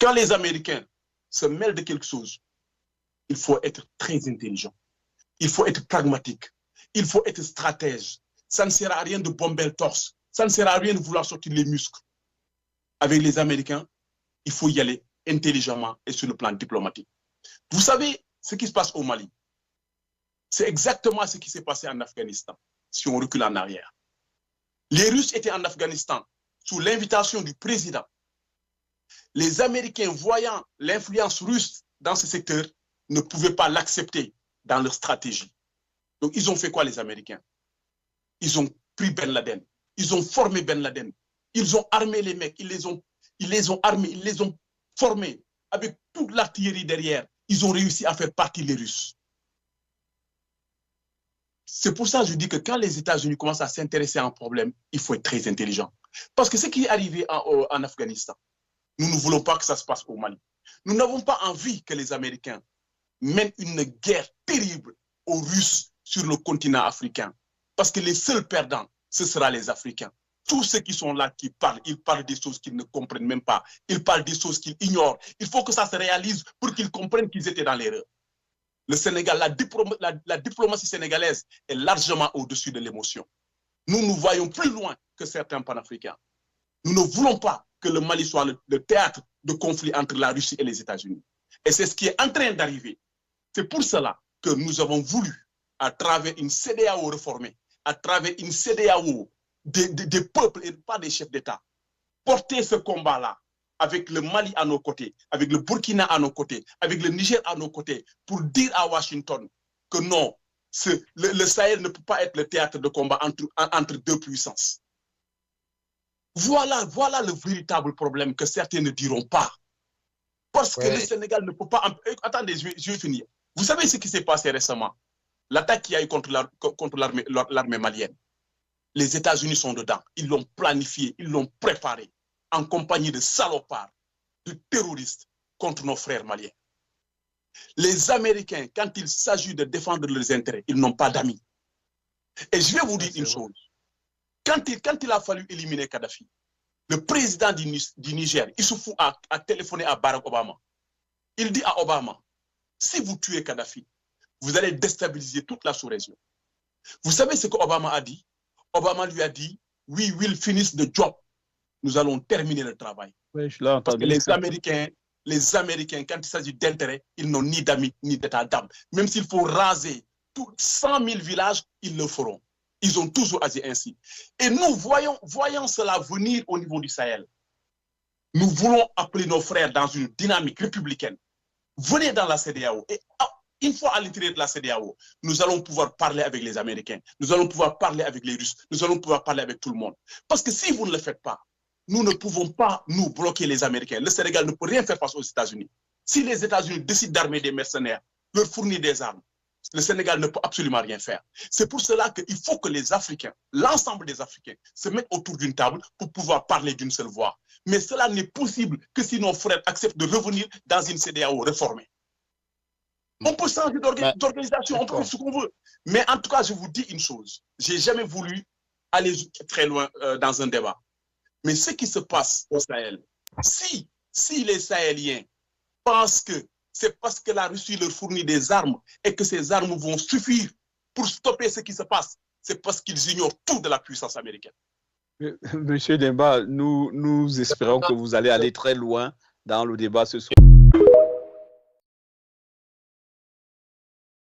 Quand les Américains se mêlent de quelque chose, il faut être très intelligent. Il faut être pragmatique. Il faut être stratège. Ça ne sert à rien de bomber le torse. Ça ne sert à rien de vouloir sortir les muscles. Avec les Américains, il faut y aller intelligemment et sur le plan diplomatique. Vous savez ce qui se passe au Mali? C'est exactement ce qui s'est passé en Afghanistan, si on recule en arrière. Les Russes étaient en Afghanistan sous l'invitation du président. Les Américains, voyant l'influence russe dans ce secteur, ne pouvaient pas l'accepter dans leur stratégie. Donc, ils ont fait quoi, les Américains? Ils ont pris Ben Laden. Ils ont formé Ben Laden. Ils ont armé les mecs. Ils les ont armés. Ils les ont formés avec toute l'artillerie derrière. Ils ont réussi à faire partir les Russes. C'est pour ça que je dis que quand les États-Unis commencent à s'intéresser à un problème, il faut être très intelligent. Parce que ce qui est arrivé en Afghanistan, nous ne voulons pas que ça se passe au Mali. Nous n'avons pas envie que les Américains mènent une guerre terrible aux Russes sur le continent africain. Parce que les seuls perdants, ce sera les Africains. Tous ceux qui sont là, qui parlent, ils parlent des choses qu'ils ne comprennent même pas. Ils parlent des choses qu'ils ignorent. Il faut que ça se réalise pour qu'ils comprennent qu'ils étaient dans l'erreur. Le Sénégal, la diplomatie sénégalaise est largement au-dessus de l'émotion. Nous voyons plus loin que certains panafricains. Nous ne voulons pas que le Mali soit le théâtre de conflit entre la Russie et les États-Unis. Et c'est ce qui est en train d'arriver. C'est pour cela que nous avons voulu, à travers une CEDEAO réformée, à travers une CEDEAO des peuples et pas des chefs d'État, porter ce combat-là avec le Mali à nos côtés, avec le Burkina à nos côtés, avec le Niger à nos côtés, pour dire à Washington que non, le Sahel ne peut pas être le théâtre de combat entre deux puissances. Voilà le véritable problème que certains ne diront pas. Parce que le Sénégal ne peut pas... Attendez, je vais finir. Vous savez ce qui s'est passé récemment? L'attaque qu'il y a eu contre l'armée malienne. Les États-Unis sont dedans. Ils l'ont planifié, ils l'ont préparé en compagnie de salopards, de terroristes contre nos frères maliens. Les Américains, quand il s'agit de défendre leurs intérêts, ils n'ont pas d'amis. Et je vais vous dire une chose. Quand il a fallu éliminer Kadhafi, le président du Niger, Issoufou, a téléphoné à Barack Obama. Il dit à Obama, si vous tuez Kadhafi, vous allez déstabiliser toute la sous-région. Vous savez ce qu'Obama a dit? Obama lui a dit, we will finish the job. Nous allons terminer le travail. Oui, je l'ai entendu. Parce que les Américains, quand il s'agit d'intérêt, ils n'ont ni d'amis, ni d'état d'âme. Même s'il faut raser 100 000 villages, ils le feront. Ils ont toujours agi ainsi. Et nous voyons cela venir au niveau du Sahel. Nous voulons appeler nos frères dans une dynamique républicaine. Venez dans la CEDEAO. Et une fois à l'intérieur de la CEDEAO, nous allons pouvoir parler avec les Américains. Nous allons pouvoir parler avec les Russes. Nous allons pouvoir parler avec tout le monde. Parce que si vous ne le faites pas, nous ne pouvons pas nous bloquer les Américains. Le Sénégal ne peut rien faire face aux États-Unis. Si les États-Unis décident d'armer des mercenaires, leur fournir des armes, le Sénégal ne peut absolument rien faire. C'est pour cela qu'il faut que les Africains, l'ensemble des Africains, se mettent autour d'une table pour pouvoir parler d'une seule voix. Mais cela n'est possible que si nos frères acceptent de revenir dans une CEDEAO réformée. On peut changer d'organisation, on peut faire ce qu'on veut. Mais en tout cas, je vous dis une chose. Je n'ai jamais voulu aller très loin dans un débat. Mais ce qui se passe au Sahel, si les Sahéliens pensent que c'est parce que la Russie leur fournit des armes et que ces armes vont suffire pour stopper ce qui se passe, c'est parce qu'ils ignorent tout de la puissance américaine. Monsieur Demba, nous espérons que vous allez aller très loin dans le débat ce soir.